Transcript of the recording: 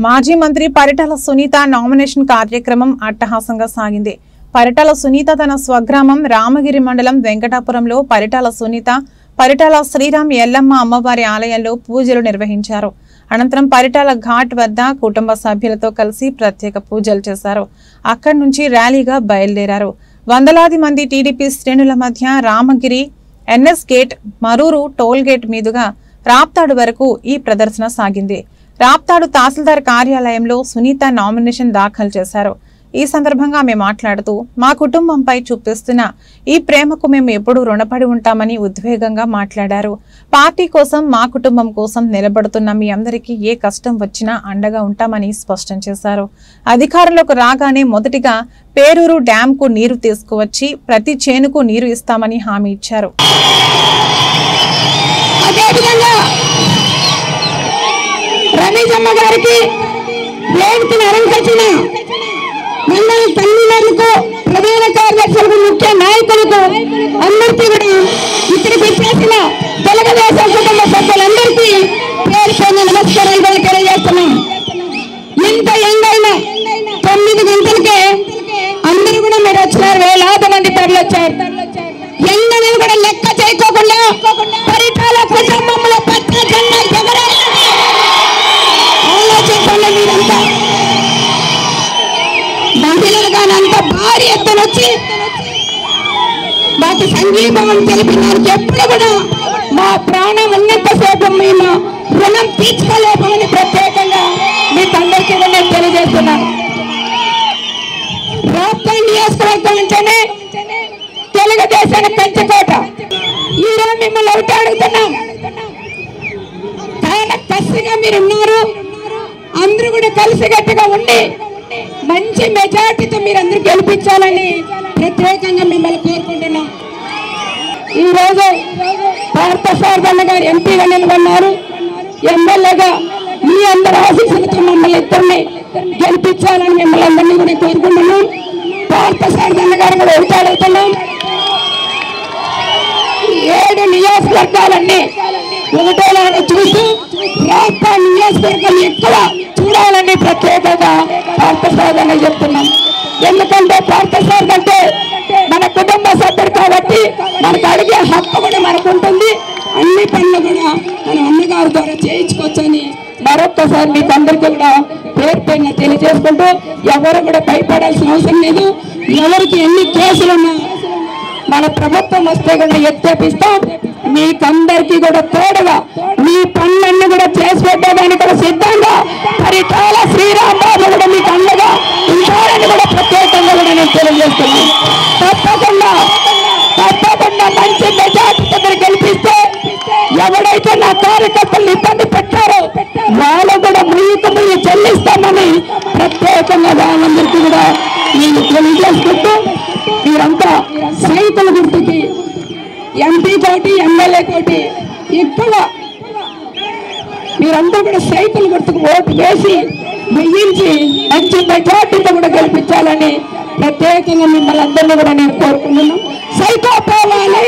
మాజీ మంత్రి పరిటాల సునీత నామినేషన్ కార్యక్రమం అట్టహాసంగా సాగింది. పరిటాల సునీత తన స్వగ్రామం రామగిరి మండలం వెంకటాపురంలో పరిటాల సునీత పరిటాల శ్రీరామ్ ఎల్లమ్మ అమ్మవారి ఆలయంలో పూజలు నిర్వహించారు. అనంతరం పరిటాల ఘాట్ వద్ద కుటుంబ సభ్యులతో కలిసి ప్రత్యేక పూజలు చేశారు. అక్కడి నుంచి ర్యాలీగా బయలుదేరారు. వందలాది మంది టీడీపీ శ్రేణుల మధ్య Ramagiri NS gate Maruru toll gate మీదుగా రాప్తాడు వరకు ఈ ప్రదర్శన సాగింది. రాప్తాడు తహసీల్దార్ కార్యాలయంలో సునీత నామినేషన్ దాఖలు చేశారు. ఈ సందర్భంగా ఆమె మాట్లాడుతూ మా కుటుంబంపై చూపిస్తున్న ఈ ప్రేమకు మేము ఎప్పుడూ రుణపడి ఉంటామని ఉద్వేగంగా మాట్లాడారు. పార్టీ కోసం మా కుటుంబం కోసం నిలబడుతున్న మీ అందరికీ ఏ కష్టం వచ్చినా అండగా ఉంటామని స్పష్టం చేశారు. అధికారంలోకి రాగానే మొదటిగా పేరూరు డ్యాంకు నీరు తీసుకువచ్చి ప్రతి చేనుకు నీరు ఇస్తామని హామీ ఇచ్చారు. రమేశమ్మ గారికి వేదికను అలంకరించిన మండల కన్వీనర్లకు, ప్రధాన కార్యదర్శులకు, ముఖ్య నాయకులకు అందరికీ కూడా ఇక్కడికి వచ్చేసిన తెలుగుదేశం కుటుంబ సభ్యులందరికీ పేరు పేరున నమస్కారాలు కూడా తెలియజేస్తున్నాం. ఎంత ఎండైనా 9 గంటలకే అందరూ కూడా మీరు వచ్చినారు. వేలాది మంది తరలి వచ్చారు. ఎండను కూడా లెక్క చేయకోకుండా పరిటాల కుటుంబంలో పచ్చ జెండా ఎగరాలి ఆలోచించండి. మీరంతా మహిళలుగా అంత భారీ ఎత్తున వచ్చి మాకు సంఘీభావం తెలిపినారు. ఎప్పుడు కూడా మా ప్రాణం ఉన్నంతసేపు మేము రుణం తీర్చుకోలేమని ప్రత్యేకంగా మీకు అందరికీ కూడా నేను తెలియజేస్తున్నాను. రాప్తాడు నియోజకవర్గం అంటేనే తెలుగుదేశాన్ని పెంచుకోట. ఈరోజు మిమ్మల్ని ఒకటి అడుగుతున్నాం, చాలా కసిగా మీరు ఉన్నారు. అందరూ కూడా కలిసికట్టుగా ఉండి మంచి మెజార్టీతో మీరు అందరూ గెలిపించాలని ప్రత్యేకంగా మిమ్మల్ని కోరుకుంటున్నాం. ఈరోజు పార్థసారథి గారు ఎంపీగా నిలబడినారు. ఎమ్మెల్యేగా మీ అందరి ఆశీస్సులతో మమ్మల్ని ఇద్దరిని గెలిపించాలని మిమ్మల్ని అందరినీ కూడా కోరుకుంటున్నాం. పార్థసారథి గారు కూడా ఒకటి అడుగుతున్నాం, 7 నియోజకవర్గాలన్నీ ఒకటేలాగా చూస్తూ రాష్ట్ర నియోజకవర్గం ఎక్కువ చూడాలని ప్రత్యేకంగా పార్థసారథి చెప్తున్నాం. ఎందుకంటే పార్థసారథి అంటే మన కుటుంబ సభ్యుడు కాబట్టి మనకు అడిగే హక్కు కూడా మనకు ఉంటుంది. అన్ని పనులు కూడా మన అన్నగారి ద్వారా చేయించుకోవచ్చని మరొక్కసారి మీకు అందరికీ కూడా పేరు పైన తెలియజేసుకుంటూ ఎవరు కూడా భయపడాల్సిన అవసరం లేదు. ఎవరికి ఎన్ని కేసులున్నా మన ప్రభుత్వం వస్తే కూడా ఎత్తేపిస్తాం. మీకందరికీ కూడా తోడుగా మీ పనులన్నీ కూడా చేసి పెట్టేదానికి కూడా సిద్ధంగా పరిటాల శ్రీరామ్ బాబు కూడా మీకు అండగా ఉంటారని కూడా ప్రత్యేకంగా కూడా నేను తెలియజేస్తున్నాను. తప్పకుండా మంచి మెజార్టీతో మీరు గెలిపిస్తే ఎవరైతే నా కార్యకర్తలు ఇబ్బంది పెట్టారో వాళ్ళు కూడా ముయ్యి చెల్లిస్తామని ప్రత్యేకంగా వాళ్ళందరికీ కూడా నేను తెలియజేసుకుంటూ మీరంతా సైకిల్ గుర్తుకి ఎంపీ కోటి ఎమ్మెల్యే కోటి ఎక్కువ మీరంతా కూడా సైకిల్ గుర్తుకు ఓటు వేసి వెయ్యించి మంచి మెజార్టీతో కూడా గెలిపించాలని ప్రత్యేకంగా మిమ్మల్ని అందరినీ కూడా నేను కోరుకుంటున్నాను. సైకో పోవాలి.